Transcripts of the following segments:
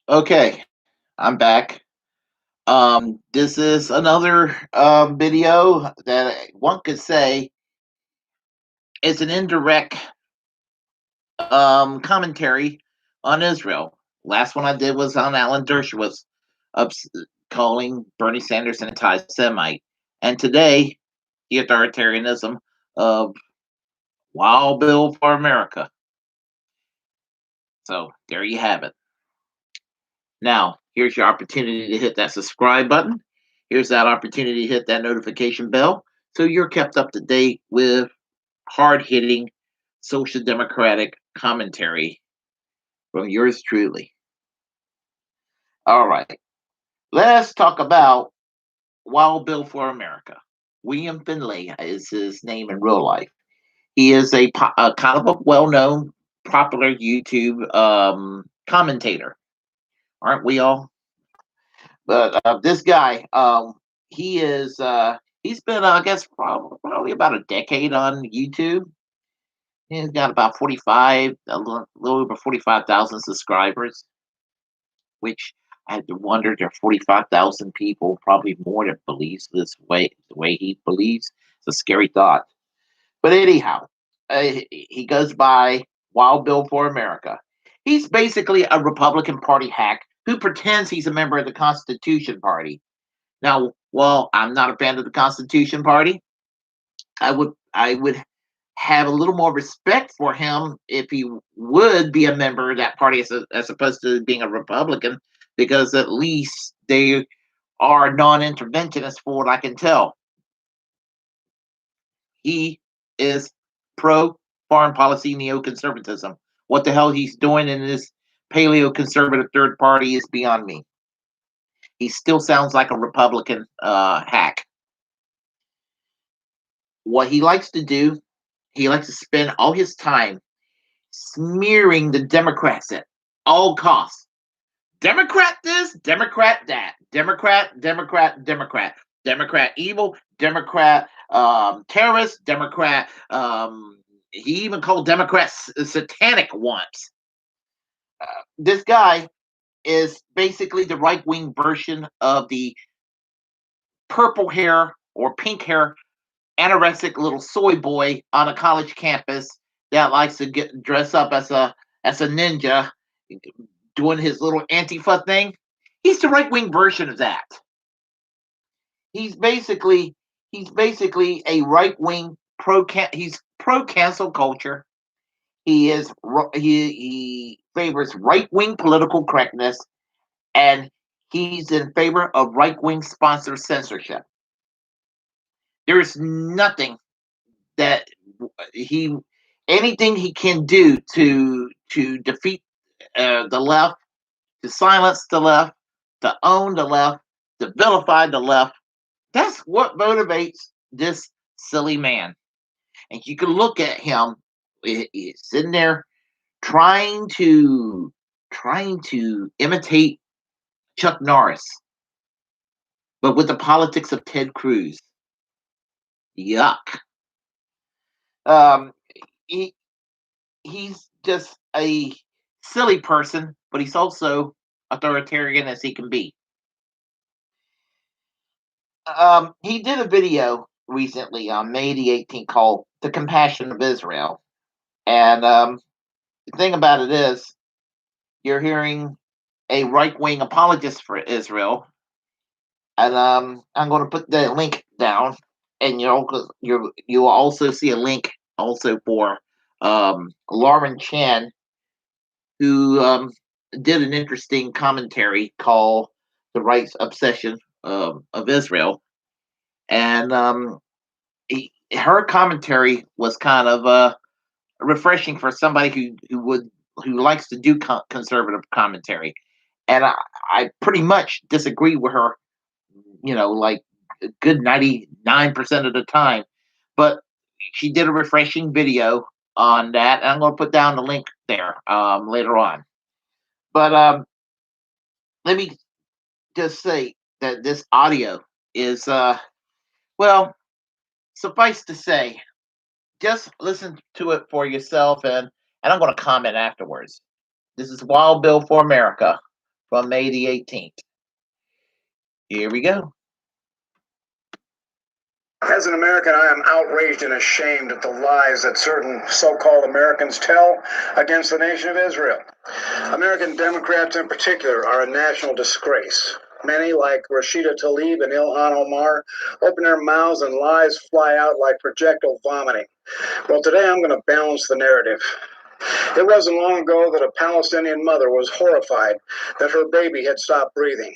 Okay, I'm back. This is another video that one could say is an indirect commentary on Israel. Last one I did was on Alan Dershowitz, ups, calling Bernie Sanders an anti-Semite, and today the authoritarianism of Wild Bill for America. So there you have it. Now, here's your opportunity to hit that subscribe button. Here's that opportunity to hit that notification bell so you're kept up to date with hard hitting social democratic commentary from yours truly. All right, let's talk about Wild Bill for America. William Finlay is his name in real life. He is a kind of a well known, popular YouTube commentator. Aren't we all? But this guy, he's been, I guess, probably about a decade on YouTube. He's got about 45, little over 45,000 subscribers, which I had to wonder, there are 45,000 people, probably more, that believes this way, the way he believes. It's a scary thought. But anyhow, he goes by Wild Bill for America. He's basically a Republican Party hack who pretends he's a member of the Constitution Party. Now, while I'm not a fan of the Constitution Party, I would have a little more respect for him if he would be a member of that party as opposed to being a Republican, because at least they are non-interventionists, for what I can tell. He is pro foreign policy neoconservatism. What the hell he's doing in this paleo conservative third party is beyond me. He still sounds like a Republican hack. What he likes to do, he likes to spend all his time smearing the Democrats at all costs. Democrat this, Democrat that, Democrat, Democrat, Democrat, Democrat evil, Democrat terrorist, Democrat. He even called Democrats satanic once. This guy is basically the right wing version of the purple hair or pink hair anorexic little soy boy on a college campus that likes to get dress up as a ninja doing his little Antifa thing. He's the right wing version of that. He's basically he's basically a right wing he's pro cancel culture. He favors right wing political correctness, and he's in favor of right wing sponsored censorship. There's nothing that he anything he can do to defeat the left, to silence the left, to own the left, to vilify the left. That's what motivates this silly man. And you can look at him, he's sitting there trying to imitate Chuck Norris, but with the politics of Ted Cruz. Yuck. Um, he he's just a silly person, but he's also authoritarian as he can be. He did a video recently on May the 18th called "The Compassion of Israel," and the thing about it is, you're hearing a right wing apologist for Israel, and I'm going to put the link down, and you'll also see a link also for Lauren Chen, who did an interesting commentary called "The Right's Obsession of Israel," and her commentary was kind of refreshing for somebody who likes to do conservative commentary, and I pretty much disagree with her, like a good 99% of the time, but she did a refreshing video on that, and I'm going to put down the link there later on. But let me just say that this audio is, well, suffice to say, just listen to it for yourself, and I'm going to comment afterwards. This is Wild Bill for America from May the 18th. Here we go. As an American, I am outraged and ashamed at the lies that certain so-called Americans tell against the nation of Israel. American Democrats in particular are a national disgrace. Many, like Rashida Tlibaib and Ilhan Omar, open their mouths and lies fly out like projectile vomiting. Well, today I'm going to balance the narrative. It wasn't long ago that a Palestinian mother was horrified that her baby had stopped breathing.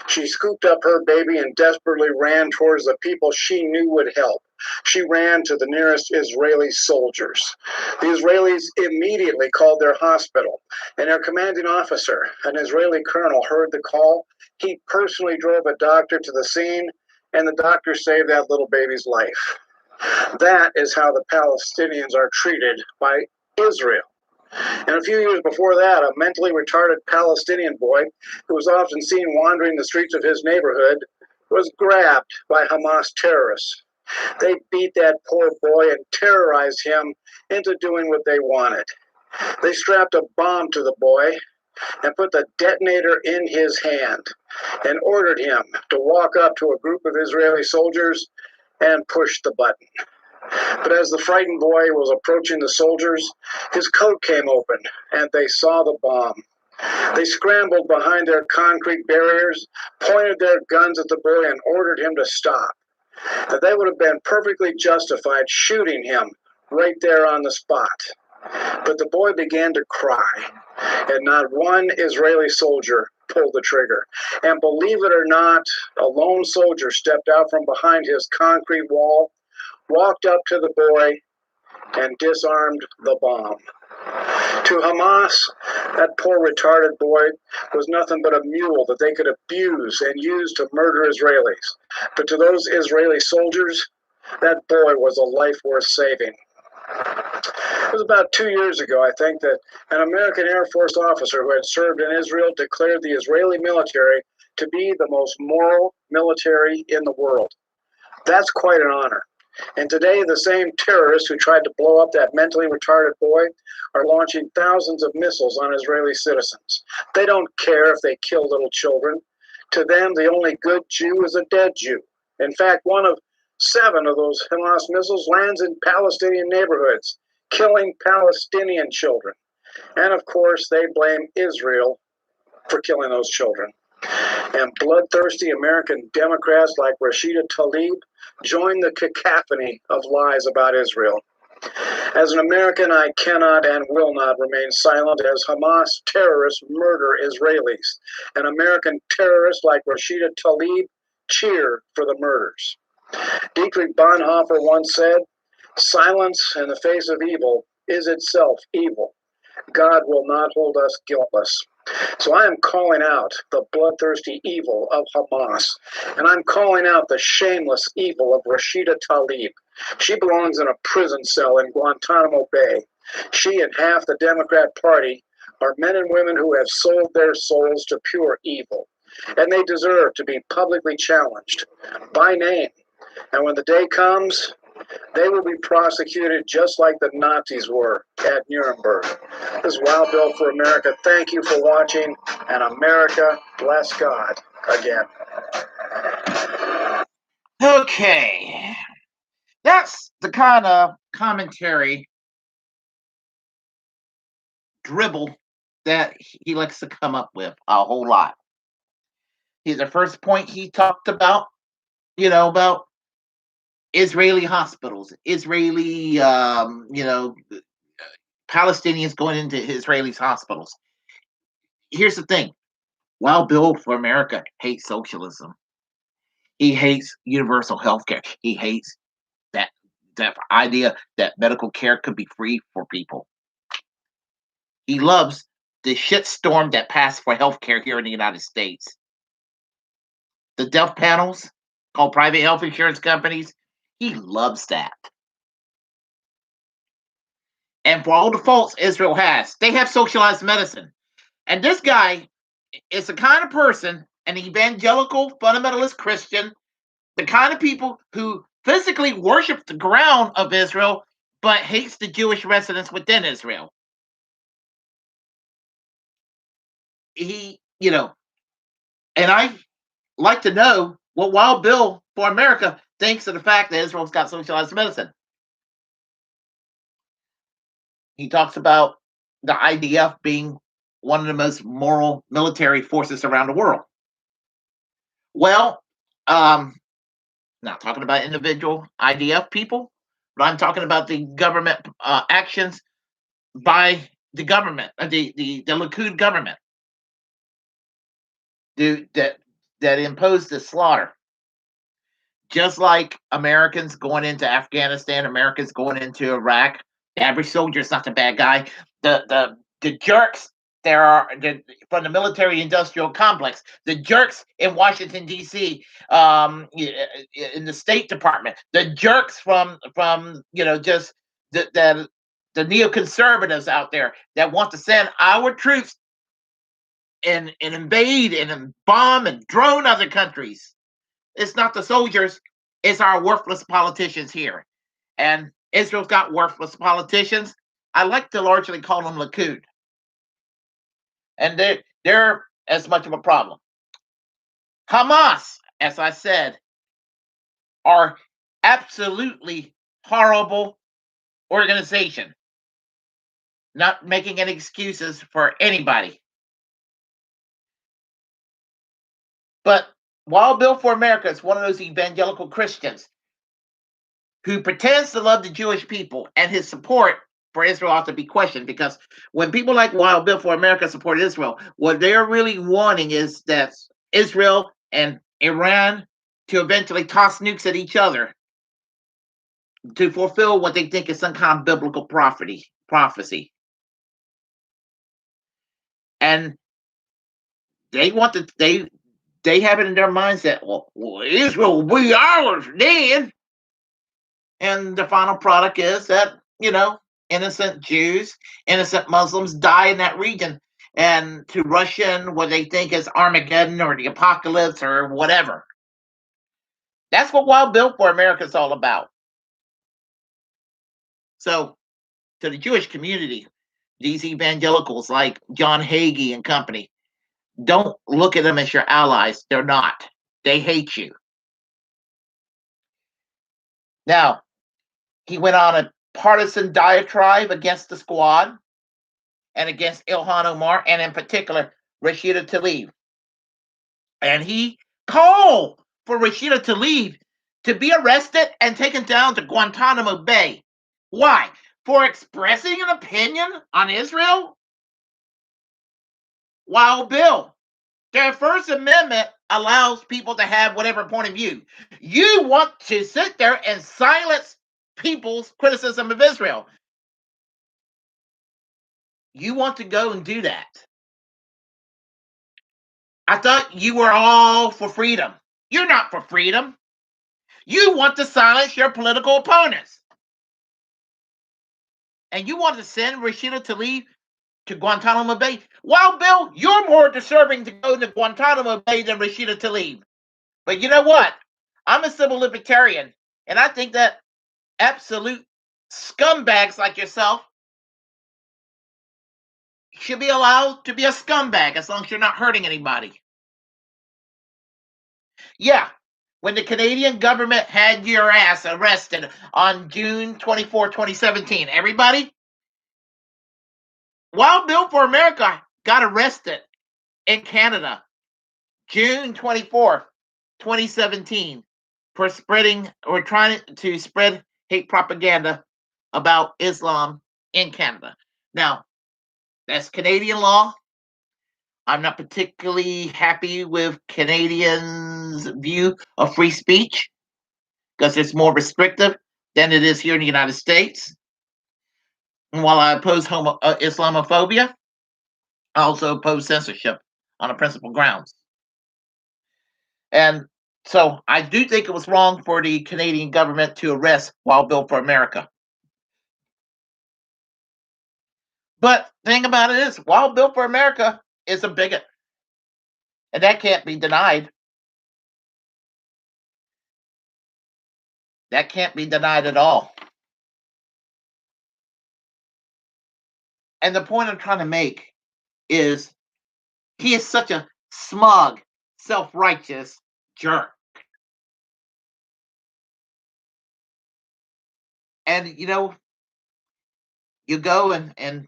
She scooped up her baby and desperately ran towards the people she knew would help. She ran to the nearest Israeli soldiers. The Israelis immediately called their hospital, and their commanding officer, an Israeli colonel, heard the call. He personally drove a doctor to the scene, and the doctor saved that little baby's life. That is how the Palestinians are treated by Israel. And a few years before that, a mentally retarded Palestinian boy who was often seen wandering the streets of his neighborhood was grabbed by Hamas terrorists. They beat that poor boy and terrorized him into doing what they wanted. They strapped a bomb to the boy and put the detonator in his hand and ordered him to walk up to a group of Israeli soldiers and push the button. But as the frightened boy was approaching the soldiers, his coat came open and they saw the bomb. They scrambled behind their concrete barriers, pointed their guns at the boy, and ordered him to stop. And they would have been perfectly justified shooting him right there on the spot. But the boy began to cry, and not one Israeli soldier pulled the trigger. And believe it or not, a lone soldier stepped out from behind his concrete wall, walked up to the boy, and disarmed the bomb. To Hamas, that poor retarded boy was nothing but a mule that they could abuse and use to murder Israelis. But to those Israeli soldiers, that boy was a life worth saving. It was about 2 years ago, I think, that an American Air Force officer who had served in Israel declared the Israeli military to be the most moral military in the world. That's quite an honor. And today, the same terrorists who tried to blow up that mentally retarded boy are launching thousands of missiles on Israeli citizens. They don't care if they kill little children. To them, the only good Jew is a dead Jew. In fact, one of 7 of those Hamas missiles lands in Palestinian neighborhoods, killing Palestinian children. And of course, they blame Israel for killing those children. And bloodthirsty American Democrats like Rashida Tlibaib join the cacophony of lies about Israel. As an American, I cannot and will not remain silent as Hamas terrorists murder Israelis, and American terrorists like Rashida Tlibaib cheer for the murders. Dietrich Bonhoeffer once said, "Silence in the face of evil is itself evil. God will not hold us guiltless." So I am calling out the bloodthirsty evil of Hamas, and I'm calling out the shameless evil of Rashida Tlibaib. She belongs in a prison cell in Guantanamo Bay. She and half the Democrat Party are men and women who have sold their souls to pure evil, and they deserve to be publicly challenged by name. And when the day comes, they will be prosecuted just like the Nazis were at Nuremberg. This is Wild Bill for America. Thank you for watching, and America bless God again. Okay. That's the kind of commentary dribble that he likes to come up with a whole lot. The first point he talked about, about Israeli hospitals, Israeli, Palestinians going into Israelis hospitals. Here's the thing. Wild Bill for America hates socialism. He hates universal health care. He hates that idea that medical care could be free for people. He loves the shitstorm that passed for health care here in the United States. The death panels called private health insurance companies, he loves that. And for all the faults Israel has, they have socialized medicine. And this guy is the kind of person, an evangelical fundamentalist Christian, the kind of people who physically worship the ground of Israel, but hates the Jewish residents within Israel. He, And I like to know what Wild Bill for America thinks of the fact that Israel's got socialized medicine. He talks about the IDF being one of the most moral military forces around the world. Well, not talking about individual IDF people, but I'm talking about the government actions by the government, the Likud government, that imposed the slaughter. Just like Americans going into Afghanistan, Americans going into Iraq, the average soldier is not the bad guy. The jerks from the military industrial complex, the jerks in Washington D.C., in the State Department, the jerks from just the neoconservatives out there that want to send our troops and invade and bomb and drone other countries. It's not the soldiers, it's our worthless politicians here. And Israel's got worthless politicians. I like to largely call them Likud. And they're as much of a problem. Hamas, as I said, are absolutely horrible organization. Not making any excuses for anybody. But Wild Bill for America is one of those evangelical Christians who pretends to love the Jewish people, and his support for Israel ought to be questioned, because when people like Wild Bill for America support Israel, what they're really wanting is that Israel and Iran to eventually toss nukes at each other to fulfill what they think is some kind of biblical prophecy. And they want to they have it in their minds that well Israel will be ours then. And the final product is that, innocent Jews, innocent Muslims die in that region, and to rush in what they think is Armageddon or the apocalypse or whatever. That's what Wild Bill for America is all about. So, to the Jewish community, these evangelicals like John Hagee and company, don't look at them as your allies. They're not. They hate you. Now, he went on a partisan diatribe against the squad and against Ilhan Omar, and in particular, Rashida Tlaib. And he called for Rashida Tlaib to be arrested and taken down to Guantanamo Bay. Why? For expressing an opinion on Israel? Wild Bill, their First Amendment allows people to have whatever point of view. You want to sit there and silence people's criticism of Israel. You want to go and do that. I thought you were all for freedom. You're not for freedom. You want to silence your political opponents. And you want to send Rashida Tlaib to Guantanamo Bay. Well, Bill, you're more deserving to go to Guantanamo Bay than Rashida Tlaib. But you know what? I'm a civil libertarian, and I think that absolute scumbags like yourself should be allowed to be a scumbag as long as you're not hurting anybody. Yeah, when the Canadian government had your ass arrested on June 24, 2017, everybody, Wild Bill for America got arrested in Canada June 24th, 2017, for spreading or trying to spread hate propaganda about Islam in Canada. Now, that's Canadian law. I'm not particularly happy with Canadians' view of free speech because it's more restrictive than it is here in the United States. And while I oppose Islamophobia, I also oppose censorship on a principal grounds. And so I do think it was wrong for the Canadian government to arrest Wild Bill for America. But the thing about it is, Wild Bill for America is a bigot. And that can't be denied. That can't be denied at all. And the point I'm trying to make is he is such a smug, self-righteous jerk. And you go and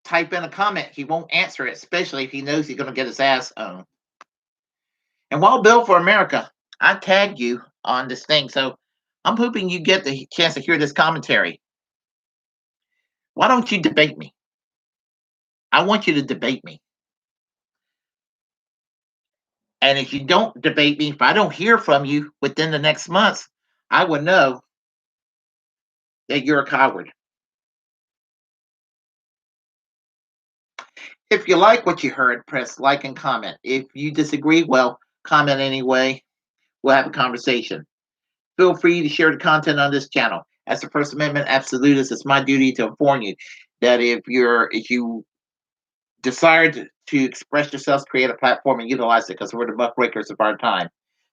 type in a comment, he won't answer it, especially if he knows he's going to get his ass owned. And while Bill for America, I tagged you on this thing, so I'm hoping you get the chance to hear this commentary. Why don't you debate me? I want you to debate me. And if you don't debate me, if I don't hear from you within the next month, I would know that you're a coward. If you like what you heard, press like and comment. If you disagree, well, comment anyway. We'll have a conversation. Feel free to share the content on this channel. As the First Amendment absolutist, it's my duty to inform you that if you desire to express yourselves, create a platform and utilize it, because we're the muckrakers of our time.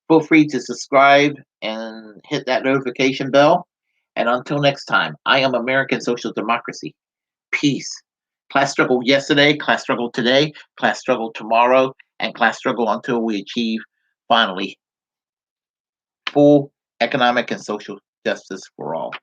Feel free to subscribe and hit that notification bell. And until next time, I am American Social Democracy. Peace. Class struggle yesterday, class struggle today, class struggle tomorrow, and class struggle until we achieve, finally, full economic and social justice for all.